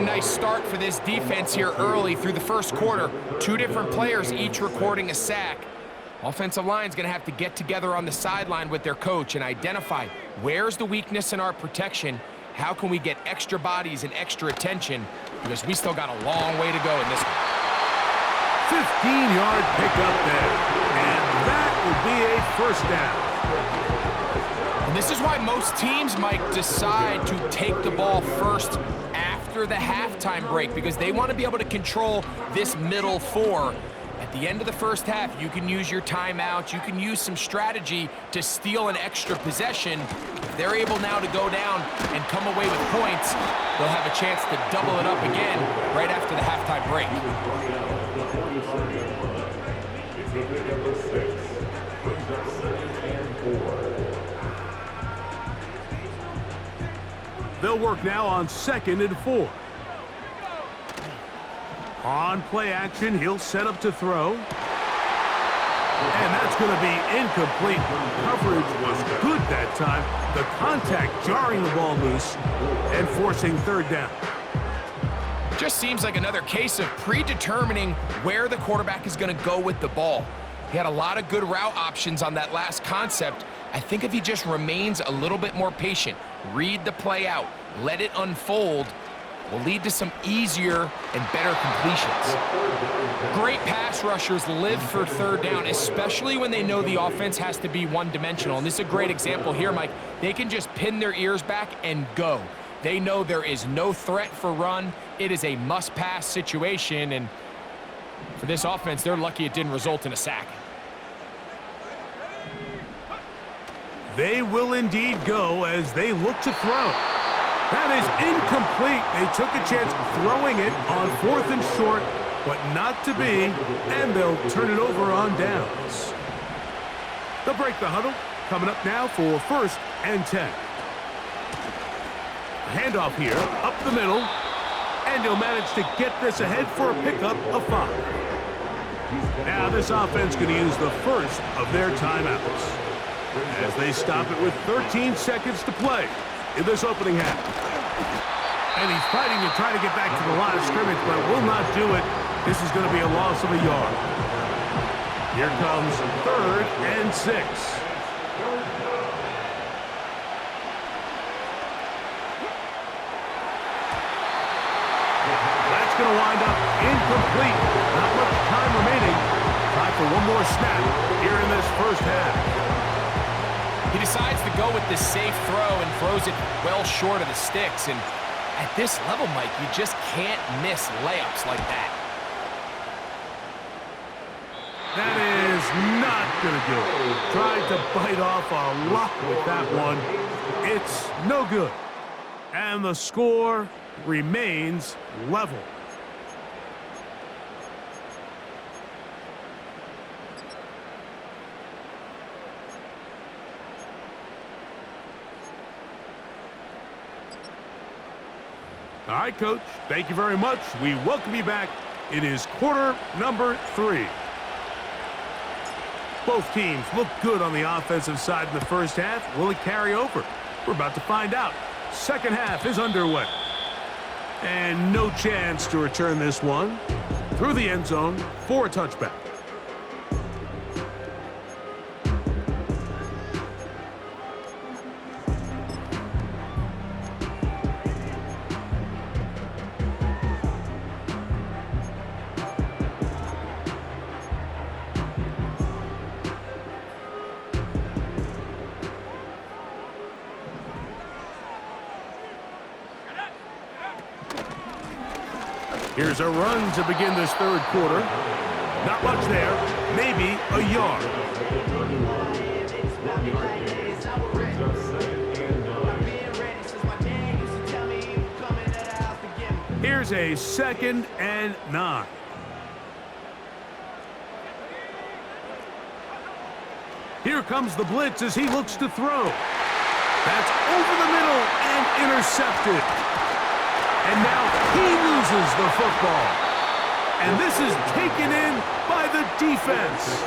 really nice start for this defense here early through the first quarter. 2 different players each recording a sack. Offensive line's going to have to get together on the sideline with their coach and identify where's the weakness in our protection. How can we get extra bodies and extra attention? Because we still got a long way to go in this one. 15-yard pickup there. And that will be a first down. And this is why most teams might decide to take the ball first after the halftime break, because they want to be able to control this middle 4. At the end of the first half, you can use your timeouts, you can use some strategy to steal an extra possession. If they're able now to go down and come away with points, they'll have a chance to double it up again right after the halftime break. They'll work now on 2nd and 4. On play action, he'll set up to throw. And that's going to be incomplete. Coverage was good that time. The contact jarring the ball loose and forcing 3rd down. Just seems like another case of predetermining where the quarterback is going to go with the ball. He had a lot of good route options on that last concept. I think if he just remains a little bit more patient, read the play out, let it unfold, will lead to some easier and better completions. Great pass rushers live for 3rd down, especially when they know the offense has to be one-dimensional. And this is a great example here, Mike. They can just pin their ears back and go. They know there is no threat for run. It is a must-pass situation, and for this offense, they're lucky it didn't result in a sack. They will indeed go as they look to throw. That is incomplete. They took a chance throwing it on 4th and short, but not to be, and they'll turn it over on downs. They'll break the huddle. Coming up now for 1st and 10. Handoff here, up the middle, and he'll manage to get this ahead for a pickup of 5. Now this offense going to use the first of their timeouts as they stop it with 13 seconds to play in this opening half. And he's fighting to try to get back to the line of scrimmage, but will not do it. This is going to be a loss of a yard. Here comes 3rd and 6. That's going to wind up incomplete. Not much time remaining. Time for one more snap here in this first half. He decides to go with this safe throw and throws it well short of the sticks. And at this level, Mike, you just can't miss layups like that. That is not going to do it. Tried to bite off a lot with that one. It's no good. And the score remains level. All right, Coach, thank you very much. We welcome you back. It is quarter number 3. Both teams look good on the offensive side in the first half. Will it carry over? We're about to find out. Second half is underway. And no chance to return this one through the end zone for a touchback. Here's a run to begin this 3rd quarter. Not much there, maybe a yard. Here's a 2nd and 9. Here comes the blitz as he looks to throw. That's over the middle and intercepted. And now he loses the football. And this is taken in by the defense.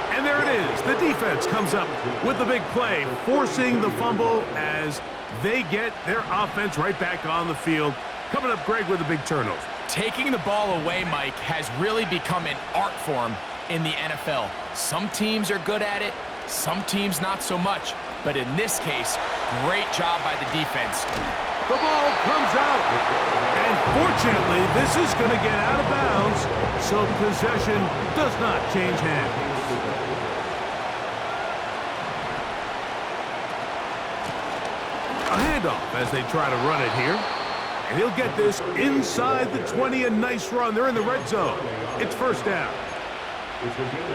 And there it is. The defense comes up with the big play, forcing the fumble as they get their offense right back on the field Coming up, Greg, with a big turnover. Taking the ball away, Mike, has really become an art form in the NFL. Some teams are good at it, some teams not so much. But in this case, great job by the defense. The ball comes out. And fortunately, this is going to get out of bounds, so possession does not change hands. A handoff as they try to run it here. And he'll get this inside the 20. A nice run. They're in the red zone. It's first down.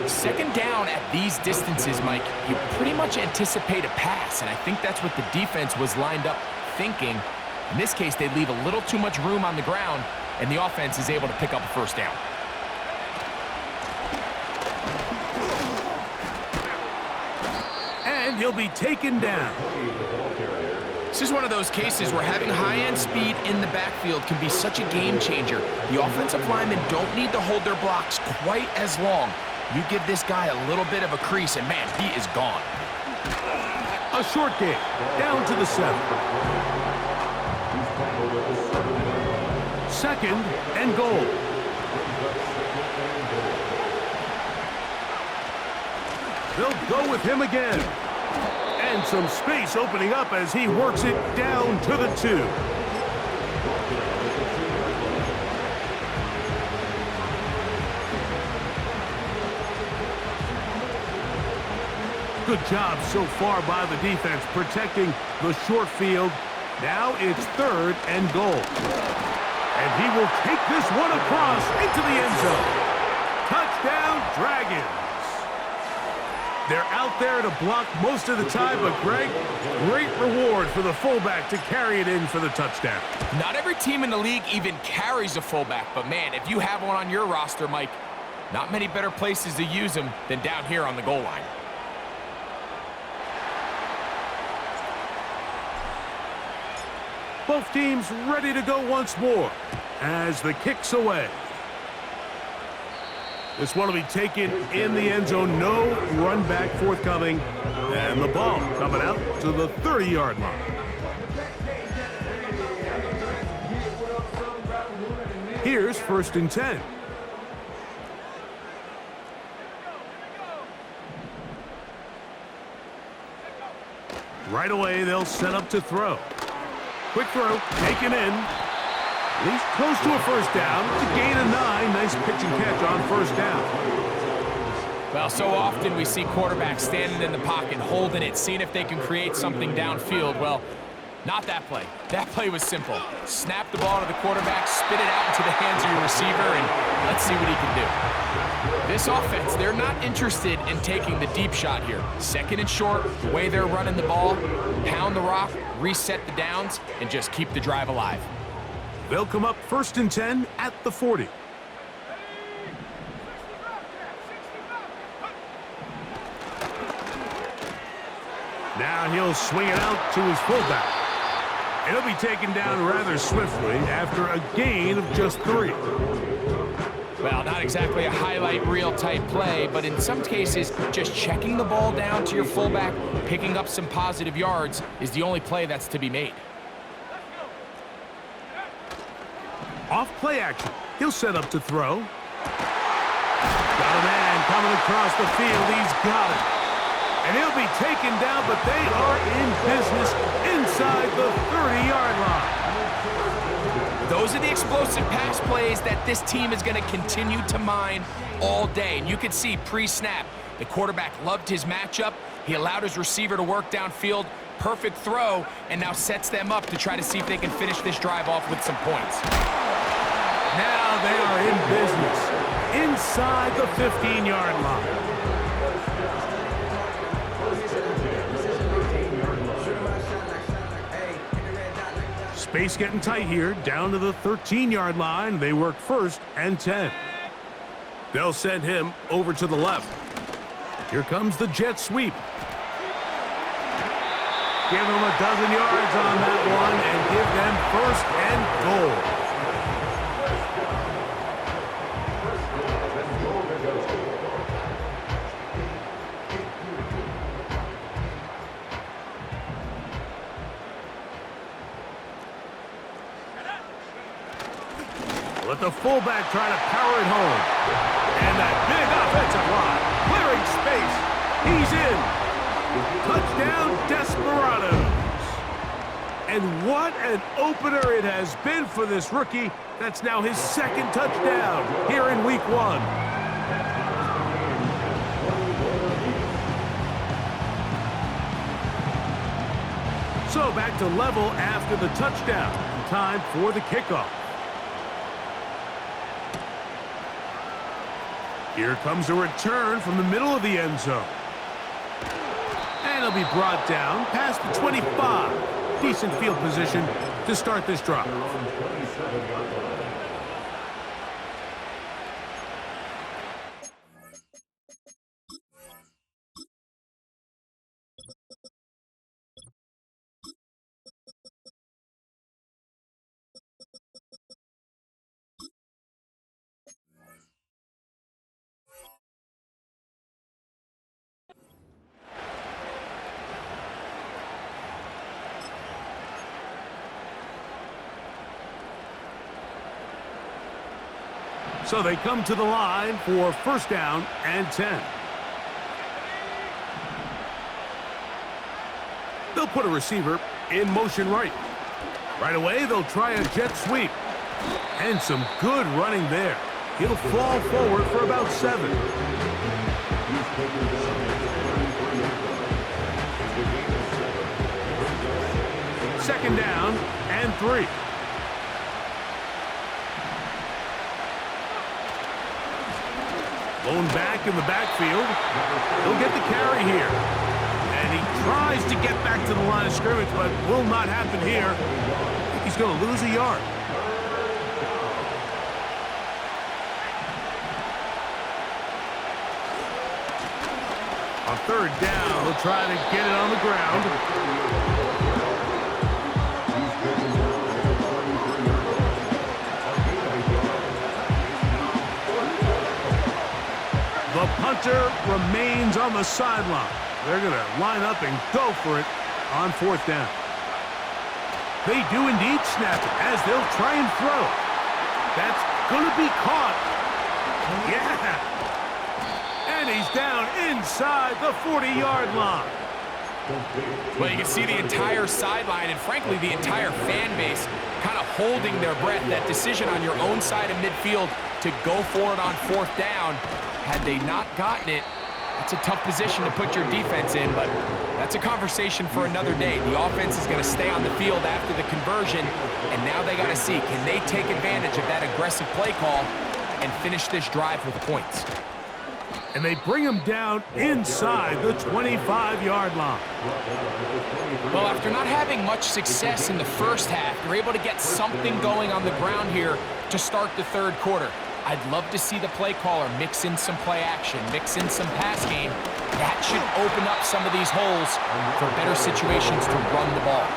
Second down at these distances, Mike, you pretty much anticipate a pass, and I think that's what the defense was lined up thinking. In this case, they leave a little too much room on the ground, and the offense is able to pick up a first down. And he'll be taken down. This is one of those cases where having high-end speed in the backfield can be such a game changer. The offensive linemen don't need to hold their blocks quite as long. You give this guy a little bit of a crease, and man, he is gone. A short game, down to the 7. Second and goal. They'll go with him again. And some space opening up as he works it down to the 2. Good job so far by the defense protecting the short field. Now it's third and goal. And he will take this one across into the end zone. Touchdown, Dragons. They're out there to block most of the time, but Greg, great reward for the fullback to carry it in for the touchdown. Not every team in the league even carries a fullback, but man, if you have one on your roster, Mike, not many better places to use them than down here on the goal line. Both teams ready to go once more as the kick's away. This one will be taken in the end zone. No run back forthcoming. And the ball coming out to the 30-yard line. Here's first and 10. Right away, they'll set up to throw. Quick throw, taken in. At least close to a first down. To gain a 9. Nice pitch and catch on first down. Well, so often we see quarterbacks standing in the pocket, holding it, seeing if they can create something downfield. Well, not that play. That play was simple. Snap the ball to the quarterback, spit it out into the hands of your receiver, and let's see what he can do. This offense, they're not interested in taking the deep shot here. Second and short, the way they're running the ball, pound the rock, reset the downs, and just keep the drive alive. They'll come up first and 10 at the 40. Now he'll swing it out to his fullback. And he'll be taken down rather swiftly after a gain of just 3. Well, not exactly a highlight reel type play, but in some cases, just checking the ball down to your fullback, picking up some positive yards is the only play that's to be made. Off play action. He'll set up to throw. Got a man coming across the field. He's got it. And he'll be taken down, but they are in business inside the 30-yard line. Those are the explosive pass plays that this team is going to continue to mine all day. And you can see pre-snap, the quarterback loved his matchup. He allowed his receiver to work downfield. Perfect throw, and now sets them up to try to see if they can finish this drive off with some points. Now they are in business inside the 15-yard line. Space getting tight here, down to the 13-yard line. They work first and 10. They'll send him over to the left. Here comes the jet sweep. Give them a dozen yards on that one and give them first and goal. But the fullback trying to power it home. And that big offensive line, clearing space. He's in. Touchdown, Desperados. And what an opener it has been for this rookie. That's now his second touchdown here in Week 1. So back to level after the touchdown. Time for the kickoff. Here comes a return from the middle of the end zone. And it'll be brought down past the 25. Decent field position to start this drive. So they come to the line for first down and 10. They'll put a receiver in motion right. Right away, they'll try a jet sweep. And some good running there. He'll fall forward for about 7. Second down and 3. Blown back in the backfield. He'll get the carry here. And he tries to get back to the line of scrimmage, but will not happen here. I think he's going to lose a yard. On third down, he'll try to get it on the ground. The punter remains on the sideline. They're going to line up and go for it on fourth down. They do indeed snap it as they'll try and throw. That's going to be caught. Yeah. And he's down inside the 40-yard line. Well, you can see the entire sideline and, frankly, the entire fan base kind of holding their breath. That decision on your own side of midfield to go for it on fourth down, had they not gotten it, it's a tough position to put your defense in, but that's a conversation for another day. The offense is going to stay on the field after the conversion, and now they got to see, can they take advantage of that aggressive play call and finish this drive with points? And they bring him down inside the 25-yard line. Well, after not having much success in the first half, they're able to get something going on the ground here to start the third quarter. I'd love to see the play caller mix in some play action, mix in some pass game. That should open up some of these holes for better situations to run the ball.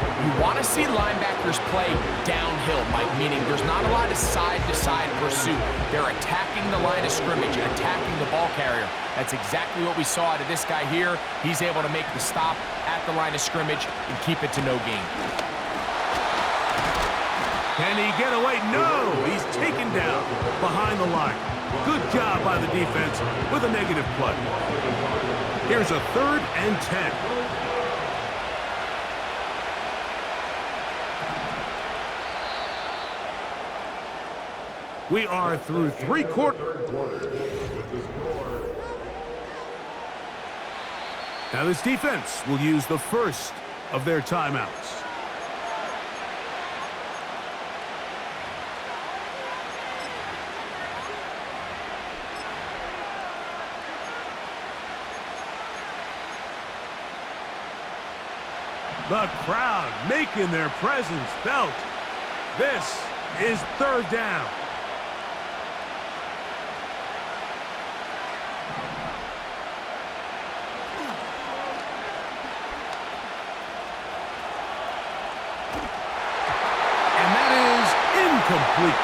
You want to see linebackers play downhill, Mike, meaning there's not a lot of side-to-side pursuit. They're attacking the line of scrimmage, attacking the ball carrier. That's exactly what we saw out of this guy here. He's able to make the stop at the line of scrimmage and keep it to no gain. Can he get away? No! He's taken down behind the line. Good job by the defense with a negative play. Here's a 3rd and 10. We are through 3 quarters. Now this defense will use the first of their timeouts. The crowd making their presence felt. This is 3rd down. And that is incomplete.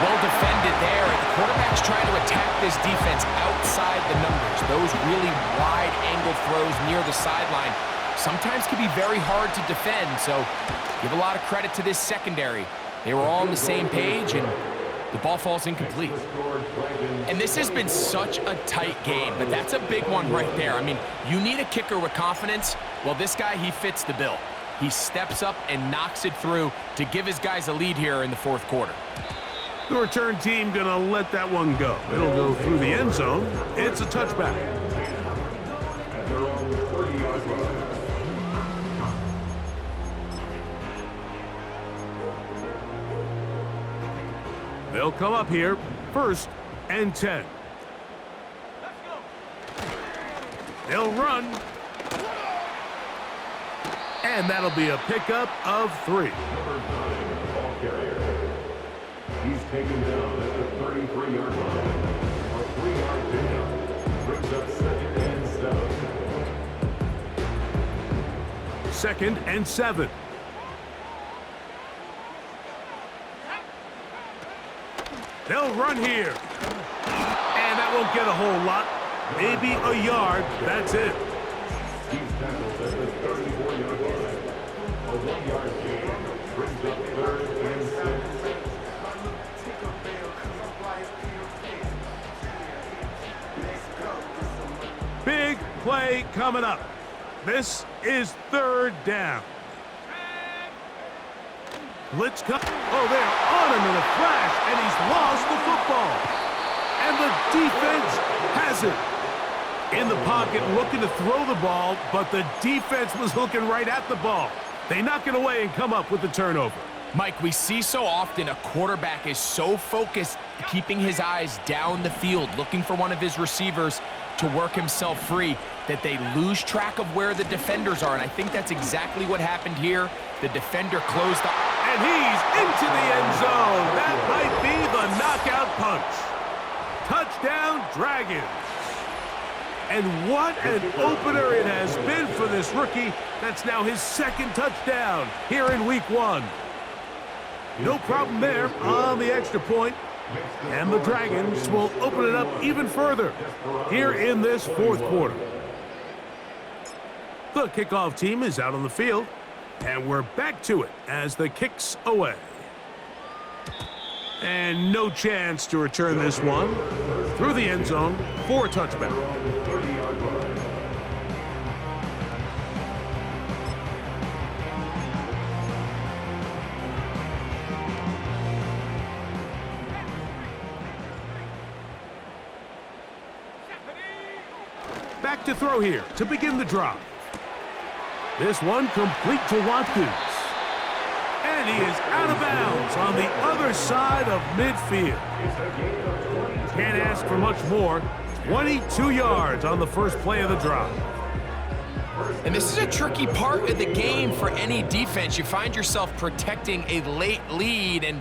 Well defended there. The quarterback's trying to attack this defense outside the numbers. Those really wide angle throws near the sideline sometimes can be very hard to defend, so give a lot of credit to this secondary. They were all on the same page, and the ball falls incomplete. And this has been such a tight game, but that's a big one right there. I mean, you need a kicker with confidence. Well, this guy, he fits the bill. He steps up and knocks it through to give his guys a lead here in the fourth quarter. The return team going to let that one go. It'll go through the end zone. It's a touchback. They'll come up here, 1st and 10. They'll run. And that'll be a pickup of 3. He's taken down at the 33-yard line. A 3-yard pickup brings up 2nd and 7. 2nd and 7. They'll run here. And that won't get a whole lot. Maybe a yard. That's it. He's tackled at the 34-yard line. A 1-yard gain brings up 3rd and 6. Big play coming up. This is 3rd down. Blitz come. Oh, they're on him in a flash, and he's lost the football. And the defense has it. In the pocket, looking to throw the ball, but the defense was looking right at the ball. They knock it away and come up with the turnover. Mike, we see so often a quarterback is so focused, keeping his eyes down the field, looking for one of his receivers to work himself free, that they lose track of where the defenders are. And I think that's exactly what happened here. The defender closed up. And he's into the end zone. That might be the knockout punch. Touchdown, Dragons. And what an opener it has been for this rookie. That's now his 2nd touchdown here in week 1. No problem there on the extra point. And the Dragons will open it up even further here in this 4th quarter. The kickoff team is out on the field, and we're back to it as the kick's away. And no chance to return this one through the end zone for a touchback. Back to throw here to begin the drive. This one complete to Watkins. And he is out of bounds on the other side of midfield. Can't ask for much more. 22 yards on the first play of the drive. And this is a tricky part of the game for any defense. You find yourself protecting a late lead, and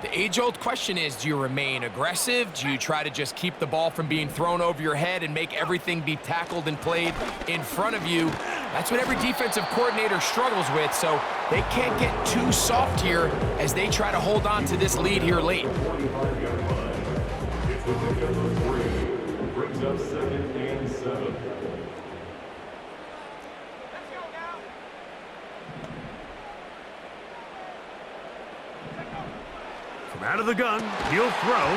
the age-old question is, do you remain aggressive? Do you try to just keep the ball from being thrown over your head and make everything be tackled and played in front of you? That's what every defensive coordinator struggles with, so they can't get too soft here as they try to hold on to this lead here late. Brings up 2nd and 7. From out of the gun, he'll throw,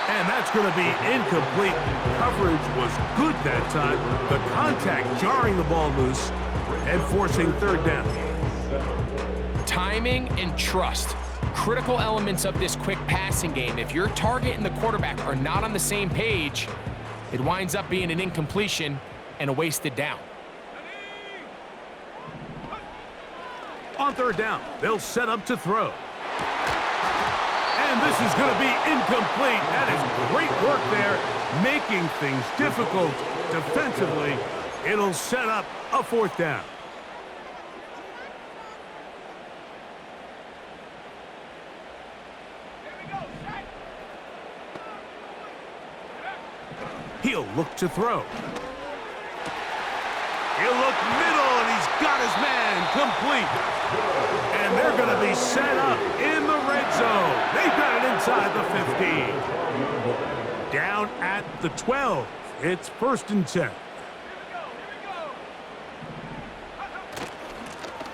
and that's going to be incomplete. Coverage was good that time. The contact jarring the ball loose and forcing 3rd down. Timing and trust, critical elements of this quick passing game. If your target and the quarterback are not on the same page, it winds up being an incompletion and a wasted down. On 3rd down, they'll set up to throw. And this is going to be incomplete. That is great work there, making things difficult defensively. It'll set up a 4th down. He'll look to throw. He'll look middle, and he's got his man complete. And they're going to be set up in the red zone. They've got it inside the 15. Down at the 12. It's 1st and 10.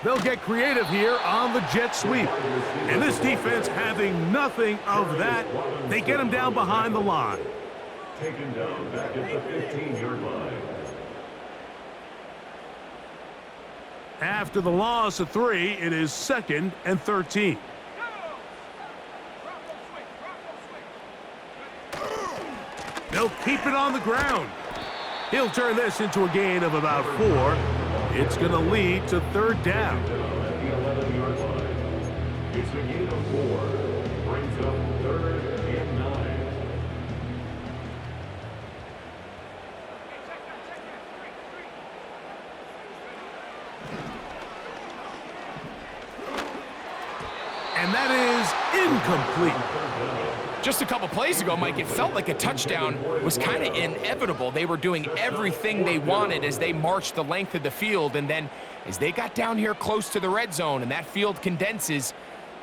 They'll get creative here on the jet sweep. And this defense having nothing of that, they get him down behind the line. Taken down back at the 15-yard line. After the loss of 3, it is 2nd and 13. They'll keep it on the ground. He'll turn this into a gain of about 4. It's going to lead to 3rd down. At the 11-yard line. It's a gain of 4. Brings up 3rd and 9. And that is incomplete. Just a couple plays ago, Mike, it felt like a touchdown was kind of inevitable. They were doing everything they wanted as they marched the length of the field, and then as they got down here close to the red zone and that field condenses,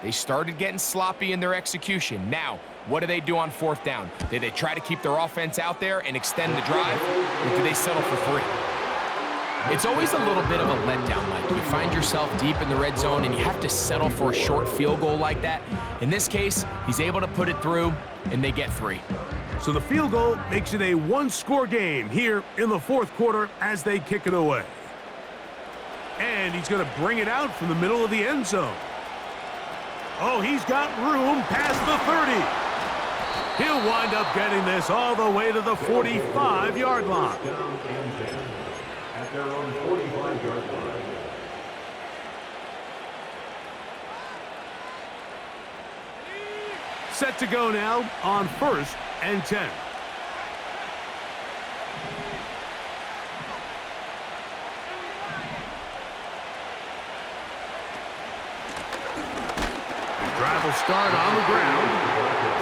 they started getting sloppy in their execution. Now, what do they do on 4th down? Do they try to keep their offense out there and extend the drive, or do they settle for 3? It's always a little bit of a letdown, Mike. You find yourself deep in the red zone and you have to settle for a short field goal like that. In this case, he's able to put it through, and they get 3. So the field goal makes it a 1-score game here in the 4th quarter as they kick it away. And he's going to bring it out from the middle of the end zone. Oh, he's got room past the 30. He'll wind up getting this all the way to the 45-yard line. Down and 10. At their own 45-yard line. Set to go now on 1st and 10. Drive will start on the ground.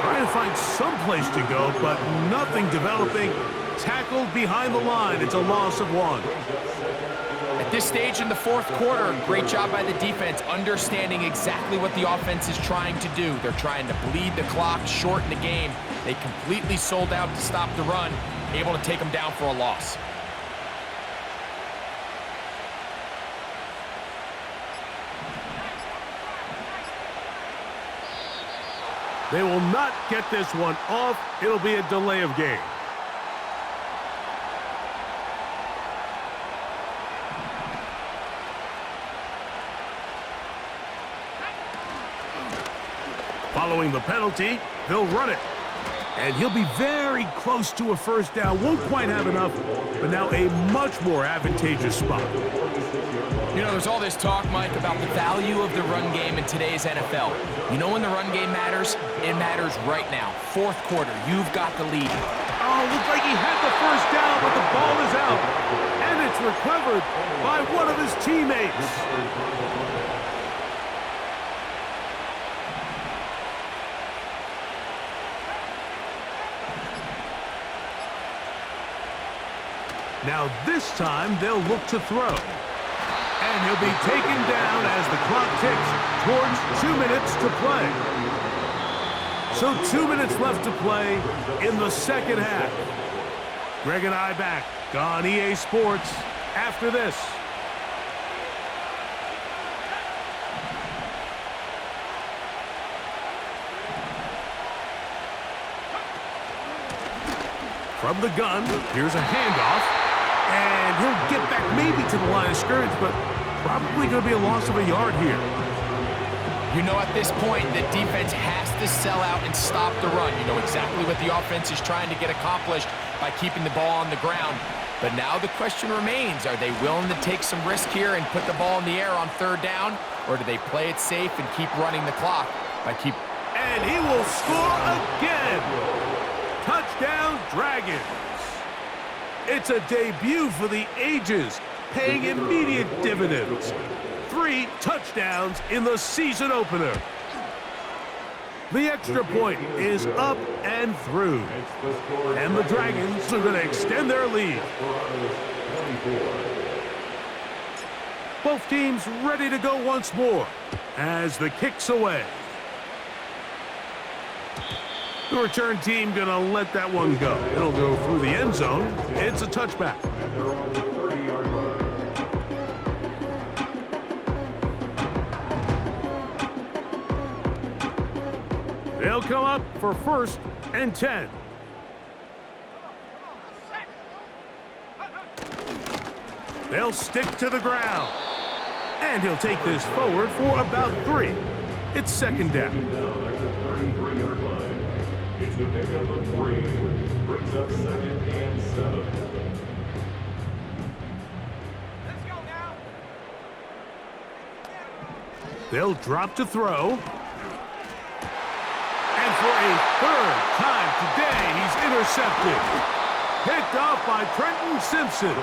Trying to find some place to go, but nothing developing. Tackled behind the line. It's a loss of 1. At this stage in the 4th quarter, great job by the defense, understanding exactly what the offense is trying to do. They're trying to bleed the clock, shorten the game. They completely sold out to stop the run, able to take them down for a loss. They will not get this one off. It'll be a delay of game. Following the penalty, they'll run it. And he'll be very close to a 1st down. Won't quite have enough, but now a much more advantageous spot. You know, there's all this talk, Mike, about the value of the run game in today's NFL. You know when the run game matters? It matters right now. 4th quarter, you've got the lead. Oh, looks like he had the 1st down, but the ball is out. And it's recovered by one of his teammates. Now this time they'll look to throw. And he'll be taken down as the clock ticks towards 2 minutes to play. So 2 minutes left to play in the 2nd half. Greg and I back on EA Sports after this. From the gun, here's a handoff. And he'll get back maybe to the line of scrimmage, but probably going to be a loss of a yard here. You know, at this point, the defense has to sell out and stop the run. You know exactly what the offense is trying to get accomplished by keeping the ball on the ground. But now the question remains, are they willing to take some risk here and put the ball in the air on 3rd down? Or do they play it safe and keep running the clock by And he will score again! Touchdown, Dragons! It's a debut for the ages, paying immediate dividends. 3 touchdowns in the season opener. The extra point is up and through. And the Dragons are going to extend their lead. Both teams ready to go once more as the kick's away. The return team going to let that one go. It'll go through the end zone. It's a touchback. They'll come up for 1st and 10. They'll stick to the ground. And he'll take this forward for about 3. It's 2nd down. It's the pickup of 3. Brings up 2nd and 7. Let's go now. They'll drop to throw. And for a 3rd time today, he's intercepted. Picked off by Trenton Simpson.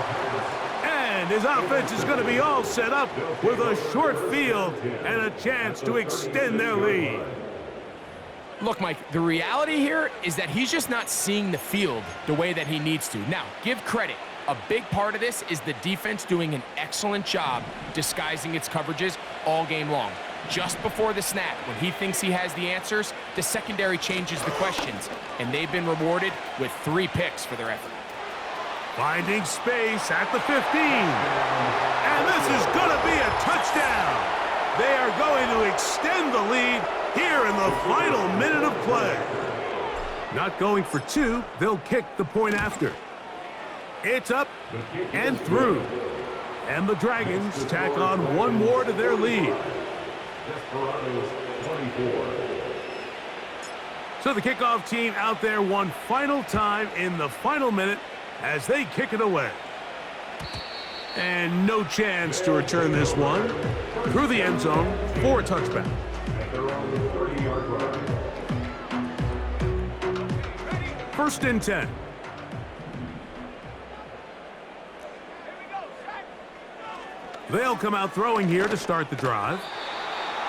And his offense is going to be all set up with a short field and a chance to extend their lead. Look, Mike, the reality here is that he's just not seeing the field the way that he needs to. Now, give credit. A big part of this is the defense doing an excellent job disguising its coverages all game long. Just before the snap, when he thinks he has the answers, the secondary changes the questions, and they've been rewarded with 3 picks for their effort. Finding space at the 15. And this is going to be a touchdown. They are going to extend the lead here in the final minute of play. Not going for 2, they'll kick the point after. It's up and through. And the Dragons tack on 1 more to their lead. Desperados 24. So the kickoff team out there one final time in the final minute as they kick it away. And no chance to return this one through the end zone for a touchback. At their own 30-yard line. 1st and 10. They'll come out throwing here to start the drive.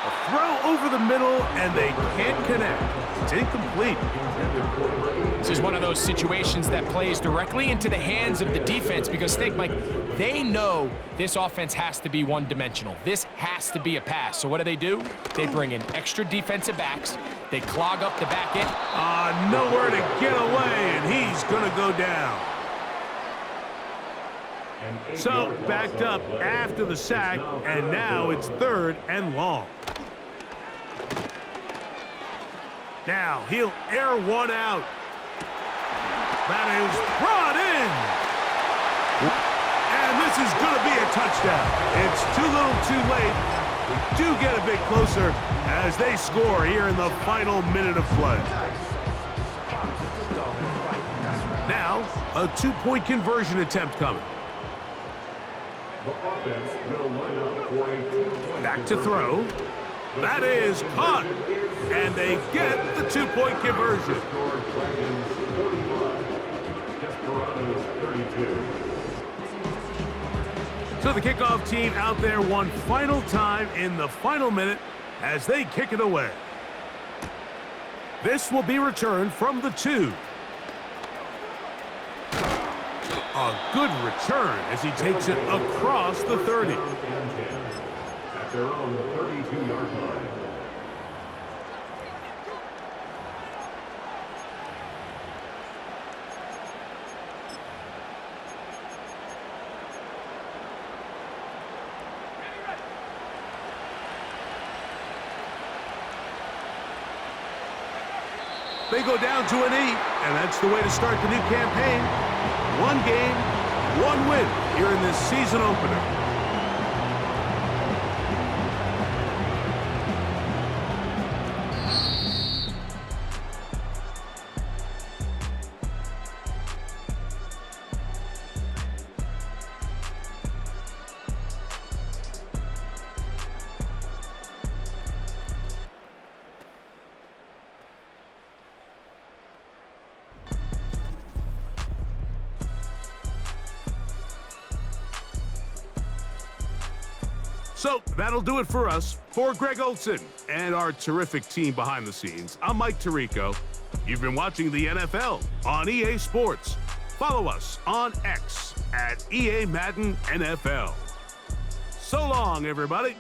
A throw over the middle, and they can't connect. It's incomplete. This is one of those situations that plays directly into the hands of the defense because, think, Mike, they know this offense has to be one-dimensional. This has to be a pass. So what do? They bring in extra defensive backs. They clog up the back end. Nowhere to get away, and he's going to go down. So backed up after the sack, and now it's 3rd and long. Now he'll air one out. That is brought in. And this is going to be a touchdown. It's too little too late. We do get a bit closer as they score here in the final minute of play. Now, a 2-point conversion attempt coming. The offense will line up for a 2-point Back to throw. That is caught. And they get the 2-point conversion. Dragons 45. Desperados 32. So the kickoff team out there one final time in the final minute as they kick it away. This will be returned from the 2. A good return as he takes it across the 30. At their own 32-yard line. They go down to an 8, and that's the way to start the new campaign. 1 game, 1 win here in this season opener. So that'll do it for us. For Greg Olson and our terrific team behind the scenes, I'm Mike Tirico. You've been watching the NFL on EA Sports. Follow us on X at EA Madden NFL. So long, everybody.